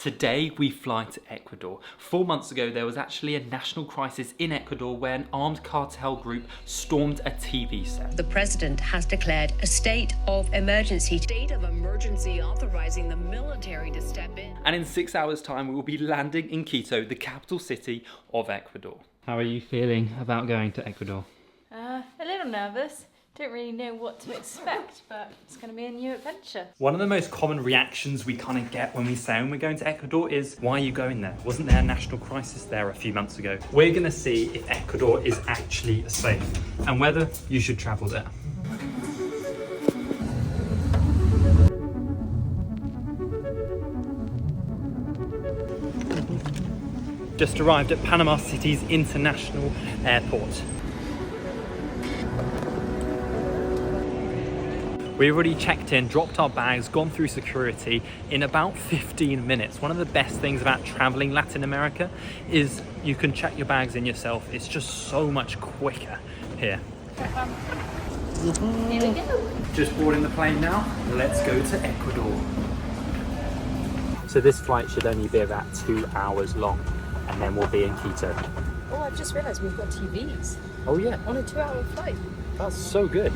Today we fly to Ecuador. 4 months ago there was actually a national crisis in Ecuador where an armed cartel group stormed a TV set. The president has declared a state of emergency. State of emergency authorizing the military to step in. And in 6 hours time we will be landing in Quito, the capital city of Ecuador. How are you feeling about going to Ecuador? A little nervous. Don't really know what to expect, but it's going to be a new adventure. One of the most common reactions we kind of get when we say we're going to Ecuador is, why are you going there? Wasn't there a national crisis there a few months ago? We're going to see if Ecuador is actually safe and whether you should travel there. Just arrived at Panama City's International Airport. We already checked in, dropped our bags, gone through security in about 15 minutes. One of the best things about traveling Latin America is you can check your bags in yourself. It's just so much quicker here. Here we go. Just boarding the plane now. Let's go to Ecuador. So this flight should only be about 2 hours long and then we'll be in Quito. Oh, I've just realised we've got TVs Oh yeah, on a 2-hour flight. that's so good.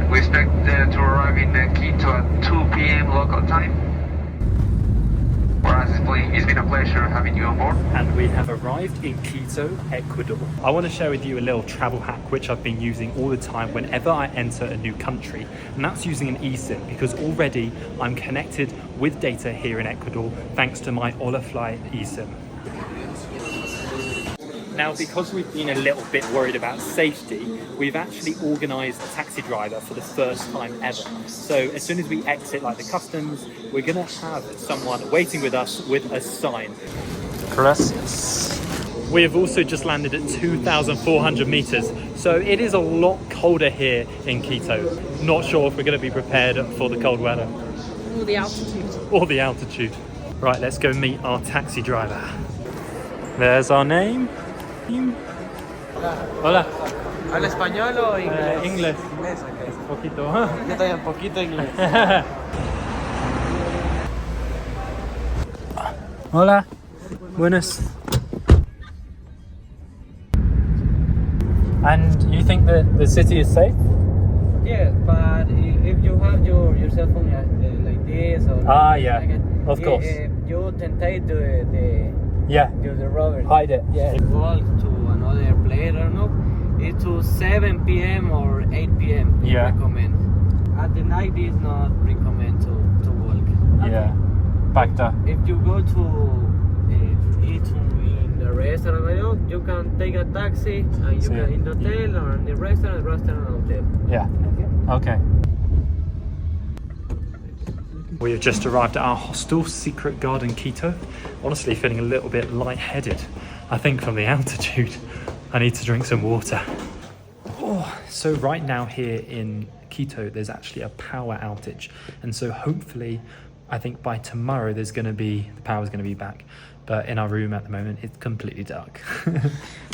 We expect to arrive in Quito at 2 p.m. local time. Whereas it's been a pleasure having you on board. And we have arrived in Quito, Ecuador. I want to share with you a little travel hack which I've been using all the time whenever I enter a new country, and that's using an eSIM, because already I'm connected with data here in Ecuador thanks to my Olafly eSIM. Now, because we've been a little bit worried about safety, we've actually organised a taxi driver for the first time ever. So as soon as we exit like the customs, we're going to have someone waiting with us with a sign. Gracias. We have also just landed at 2,400 meters, so it is a lot colder here in Quito. Not sure if we're going to be prepared for the cold weather. Or the altitude. Or the altitude. Right, let's go meet our taxi driver. There's our name. Hola. ¿Habla español o inglés? Inglés. Inglés, ok. Un poquito. Yo también un poquito inglés. Hola. Buenas. And you think that the city is safe? Yeah, but if you have your cell phone like this or Yeah, like it, of course. You tentate the robbery. Hide it. Yeah. Walk to another place, I don't know. It's to 7 p.m. or 8 p.m. Yeah. Recommend. At the night, it's not recommend to walk. Yeah. Back there. If you go to eat in the restaurant, you can take a taxi and you can in the hotel or in the restaurant, hotel. Yeah. Okay. We have just arrived at our hostel, Secret Garden Quito. Honestly, feeling a little bit lightheaded. I think from the altitude. I need to drink some water. Oh, so right now here in Quito, there's actually a power outage. And so hopefully, I think by tomorrow, the power's gonna be back. But in our room at the moment, it's completely dark.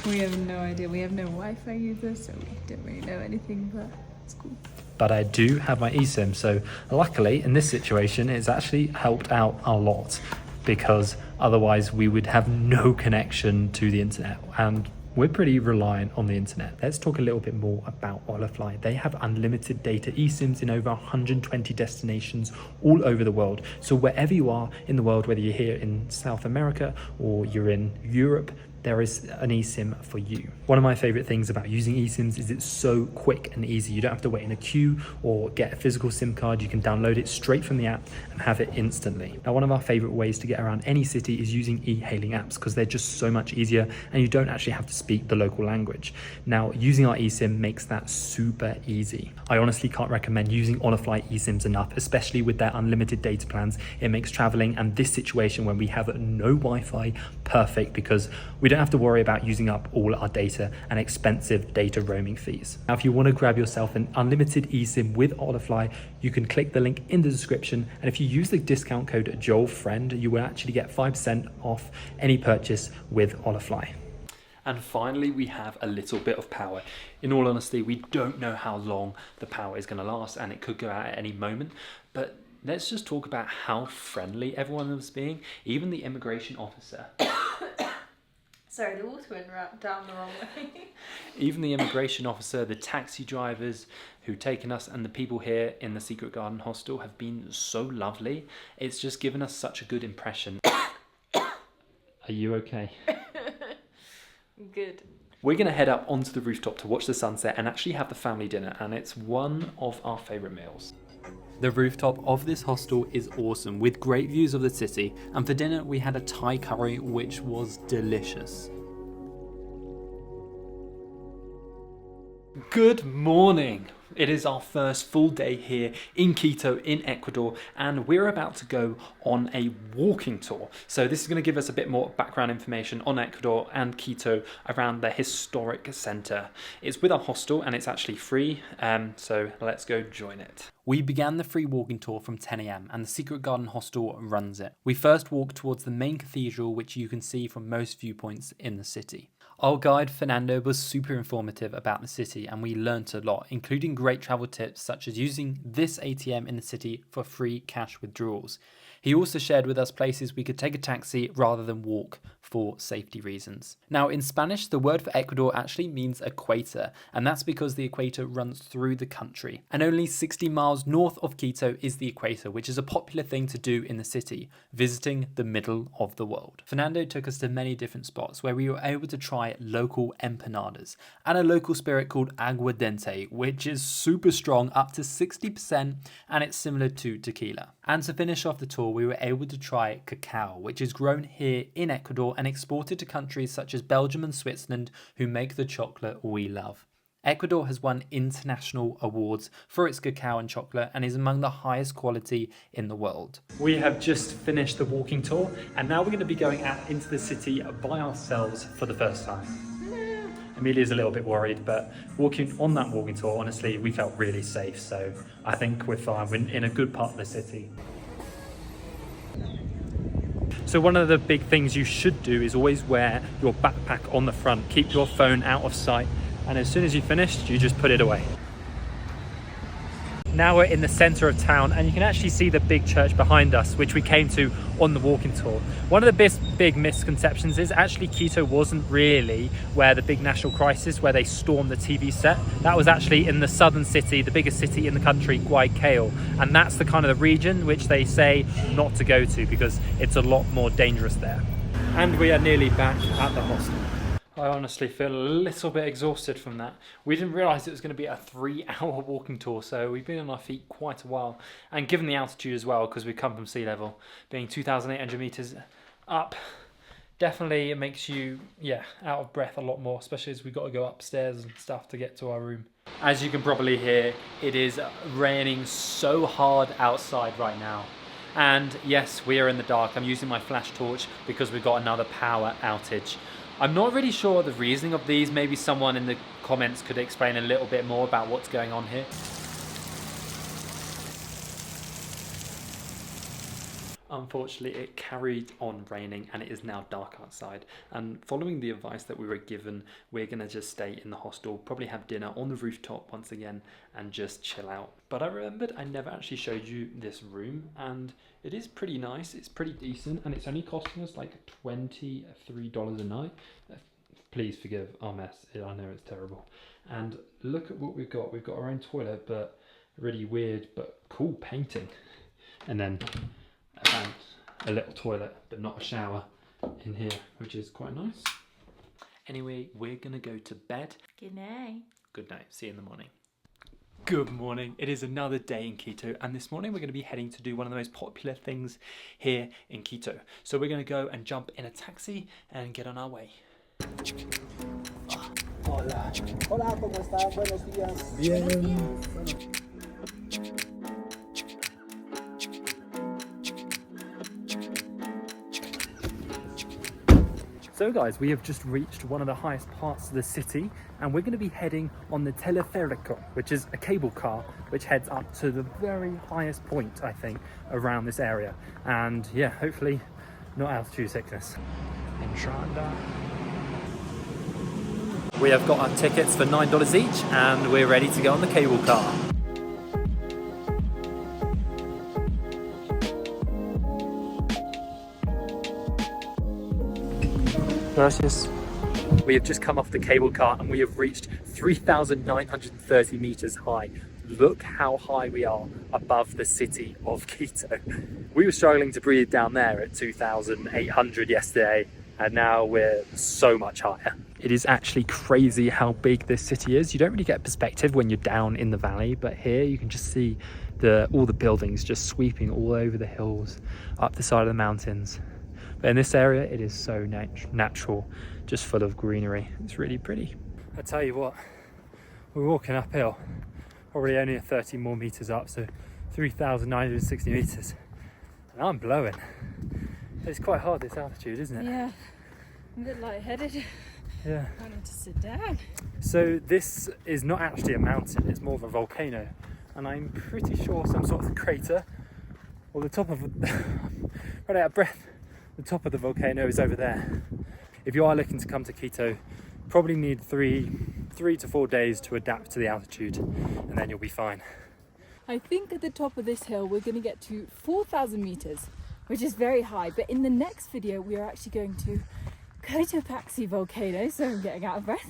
We have no idea. We have no Wi-Fi either, so we don't really know anything, but it's cool. But I do have my eSIM, so luckily in this situation it's actually helped out a lot, because otherwise we would have no connection to the internet, and we're pretty reliant on the internet. Let's talk a little bit more about Olafly. They have unlimited data eSIMs in over 120 destinations all over the world. So wherever you are in the world, whether you're here in South America or you're in Europe, there is an eSIM for you. One of my favorite things about using eSIMs is it's so quick and easy. You don't have to wait in a queue or get a physical SIM card. You can download it straight from the app and have it instantly. Now, one of our favorite ways to get around any city is using e-hailing apps, because they're just so much easier and you don't actually have to speak the local language. Now, using our eSIM makes that super easy. I honestly can't recommend using Olafly eSIMs enough, especially with their unlimited data plans. It makes traveling and this situation when we have no Wi-Fi perfect, because we don't have to worry about using up all our data and expensive data roaming fees. Now, if you want to grab yourself an unlimited eSIM with Olafly, you can click the link in the description, and if you use the discount code JOELFRIEND, you will actually get 5% off any purchase with Olafly. And finally, we have a little bit of power. In all honesty, we don't know how long the power is going to last, and it could go out at any moment. But let's just talk about how friendly everyone was being. Even the immigration officer. Sorry, the water went down the wrong way. Even the immigration officer, the taxi drivers who've taken us, and the people here in the Secret Garden Hostel have been so lovely. It's just given us such a good impression. Are you okay? Good. We're going to head up onto the rooftop to watch the sunset and actually have the family dinner, and it's one of our favourite meals. The rooftop of this hostel is awesome, with great views of the city, and for dinner we had a Thai curry which was delicious. Good morning! It is our first full day here in Quito in Ecuador, and we're about to go on a walking tour. So this is going to give us a bit more background information on Ecuador and Quito around the historic centre. It's with our hostel and it's actually free, so let's go join it. We began the free walking tour from 10 AM and the Secret Garden Hostel runs it. We first walked towards the main cathedral, which you can see from most viewpoints in the city. Our guide Fernando was super informative about the city and we learnt a lot, including great travel tips such as using this ATM in the city for free cash withdrawals. He also shared with us places we could take a taxi rather than walk for safety reasons. Now in Spanish, the word for Ecuador actually means equator, and that's because the equator runs through the country. And only 60 miles north of Quito is the equator, which is a popular thing to do in the city, visiting the middle of the world. Fernando took us to many different spots where we were able to try local empanadas and a local spirit called aguardiente, which is super strong, up to 60%, and it's similar to tequila. And to finish off the tour, we were able to try cacao, which is grown here in Ecuador and exported to countries such as Belgium and Switzerland, who make the chocolate we love. Ecuador has won international awards for its cacao and chocolate and is among the highest quality in the world. We have just finished the walking tour and now we're going to be going out into the city by ourselves for the first time. Emilia's a little bit worried, but walking on that walking tour, honestly, we felt really safe, so I think we're fine. We're in a good part of the city. So one of the big things you should do is always wear your backpack on the front. Keep your phone out of sight, and as soon as you've finished, you just put it away. Now we're in the center of town and you can actually see the big church behind us, which we came to on the walking tour. One of the big misconceptions is actually Quito wasn't really where the big national crisis, where they stormed the TV set. That was actually in the southern city, the biggest city in the country, Guayaquil. And that's the kind of the region which they say not to go to because it's a lot more dangerous there. And we are nearly back at the hostel. I honestly feel a little bit exhausted from that. We didn't realise it was going to be a 3-hour walking tour, so we've been on our feet quite a while. And given the altitude as well, because we come from sea level, being 2,800 metres up, definitely it makes you, out of breath a lot more, especially as we've got to go upstairs and stuff to get to our room. As you can probably hear, it is raining so hard outside right now. And yes, we are in the dark. I'm using my flash torch because we've got another power outage. I'm not really sure the reasoning of these. Maybe someone in the comments could explain a little bit more about what's going on here. Unfortunately, it carried on raining and it is now dark outside. And following the advice that we were given, we're going to just stay in the hostel, probably have dinner on the rooftop once again and just chill out. But I remembered I never actually showed you this room and it is pretty nice. It's pretty decent and it's only costing us like $23 a night. Please forgive our mess. I know it's terrible. And look at what we've got. We've got our own toilet, but really weird but cool painting. And then a little toilet, but not a shower in here, which is quite nice. Anyway, we're gonna go to bed. Good night. Good night. See you in the morning. Good morning. It is another day in Quito, and this morning we're going to be heading to do one of the most popular things here in Quito. So we're going to go and jump in a taxi and get on our way. Hola. Hola, ¿cómo está? Buenos días. Bien. So guys, we have just reached one of the highest parts of the city and we're going to be heading on the teleférico, which is a cable car which heads up to the very highest point, I think, around this area. And yeah, hopefully not altitude sickness. Entrada. We have got our tickets for $9 each and we're ready to go on the cable car. Gracias. We have just come off the cable car and we have reached 3,930 meters high. Look how high we are above the city of Quito. We were struggling to breathe down there at 2,800 yesterday, and now we're so much higher. It is actually crazy how big this city is. You don't really get perspective when you're down in the valley, but here you can just see all the buildings just sweeping all over the hills, up the side of the mountains. But in this area, it is so natural, just full of greenery. It's really pretty. I tell you what, we're walking uphill, probably only 30 more meters up, so 3,960 meters. And I'm blowing. It's quite hard, this altitude, isn't it? Yeah, I'm a bit lightheaded. Yeah. I need to sit down. So this is not actually a mountain, it's more of a volcano. And I'm pretty sure some sort of crater, or the top of, running out of breath, the top of the volcano is over there. If you are looking to come to Quito, probably need three to 4 days to adapt to the altitude, and then you'll be fine. I think at the top of this hill we're going to get to 4,000 meters, which is very high, but in the next video we are actually going to Cotopaxi volcano, so I'm getting out of breath,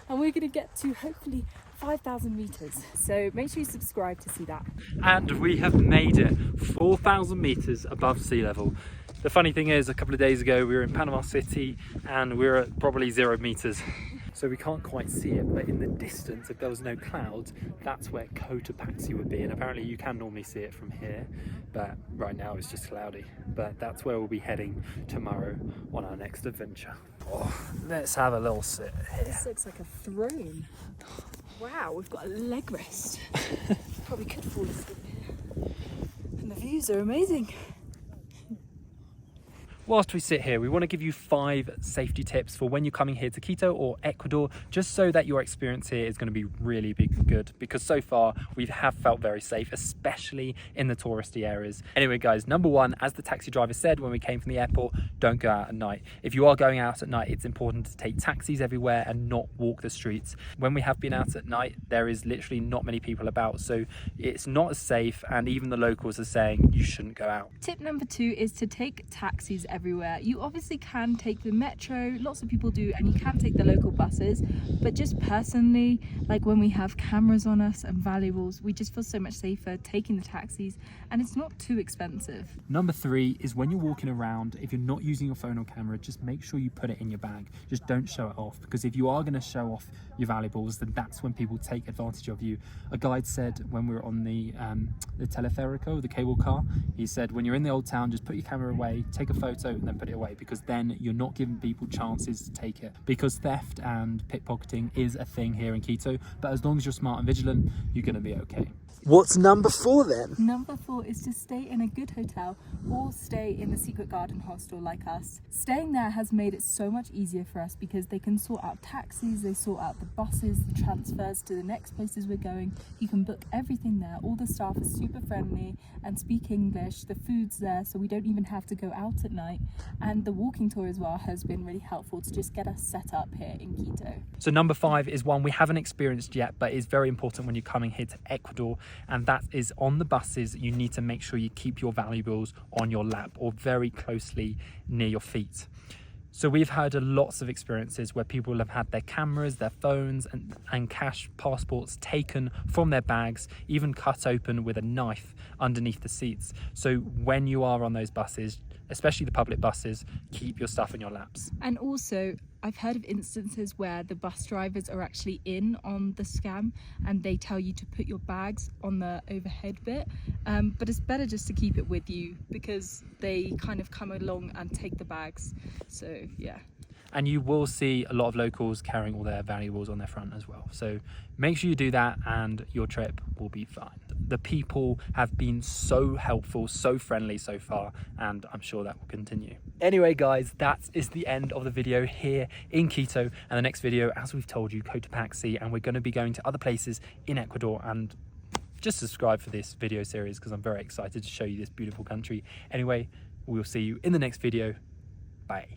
and we're going to get to hopefully 5,000 meters, so make sure you subscribe to see that. And we have made it 4,000 meters above sea level. The funny thing is, a couple of days ago we were in Panama City and we were at probably 0 meters. So we can't quite see it, but in the distance, if there was no clouds, that's where Cotopaxi would be. And apparently you can normally see it from here, but right now it's just cloudy. But that's where we'll be heading tomorrow on our next adventure. Oh, let's have a little sit here. This looks like a throne. Wow, we've got a leg rest. Probably could fall asleep here. And the views are amazing. Whilst we sit here, we want to give you 5 safety tips for when you're coming here to Quito or Ecuador, just so that your experience here is going to be really good, because so far we have felt very safe, especially in the touristy areas. Anyway guys, number 1, as the taxi driver said when we came from the airport, don't go out at night. If you are going out at night, it's important to take taxis everywhere and not walk the streets. When we have been out at night, there is literally not many people about, so it's not as safe, and even the locals are saying you shouldn't go out. Tip number 2 is to take taxis everywhere. You obviously can take the metro, lots of people do, and you can take the local buses, but just personally, like when we have cameras on us and valuables, we just feel so much safer taking the taxis, and it's not too expensive. Number 3 is when you're walking around, if you're not using your phone or camera, just make sure you put it in your bag. Just don't show it off, because if you are going to show off your valuables, then that's when people take advantage of you. A guide said when we were on the teleférico, the cable car, he said when you're in the old town, just put your camera away, take a photo, and then put it away, because then you're not giving people chances to take it, because theft and pickpocketing is a thing here in Quito, but as long as you're smart and vigilant, you're going to be okay. What's number 4 then? Number 4 is to stay in a good hotel or stay in the Secret Garden hostel like us. Staying there has made it so much easier for us because they can sort out taxis, they sort out the buses, the transfers to the next places we're going. You can book everything there. All the staff is super friendly and speak English. The food's there, so we don't even have to go out at night. And the walking tour as well has been really helpful to just get us set up here in Quito. So number 5 is one we haven't experienced yet, but is very important when you're coming here to Ecuador, and that is on the buses. You need to make sure you keep your valuables on your lap or very closely near your feet. So we've had lots of experiences where people have had their cameras, their phones and cash passports taken from their bags, even cut open with a knife underneath the seats. So when you are on those buses, especially the public buses, keep your stuff in your laps. And also, I've heard of instances where the bus drivers are actually in on the scam and they tell you to put your bags on the overhead bit, but it's better just to keep it with you because they kind of come along and take the bags. So yeah. And you will see a lot of locals carrying all their valuables on their front as well. So make sure you do that and your trip will be fine. The people have been so helpful, so friendly so far, and I'm sure that will continue. Anyway guys, that is the end of the video here in Quito, and the next video, as we've told you, Cotopaxi, and we're going to be going to other places in Ecuador. And just subscribe for this video series because I'm very excited to show you this beautiful country. Anyway, we'll see you in the next video. Bye.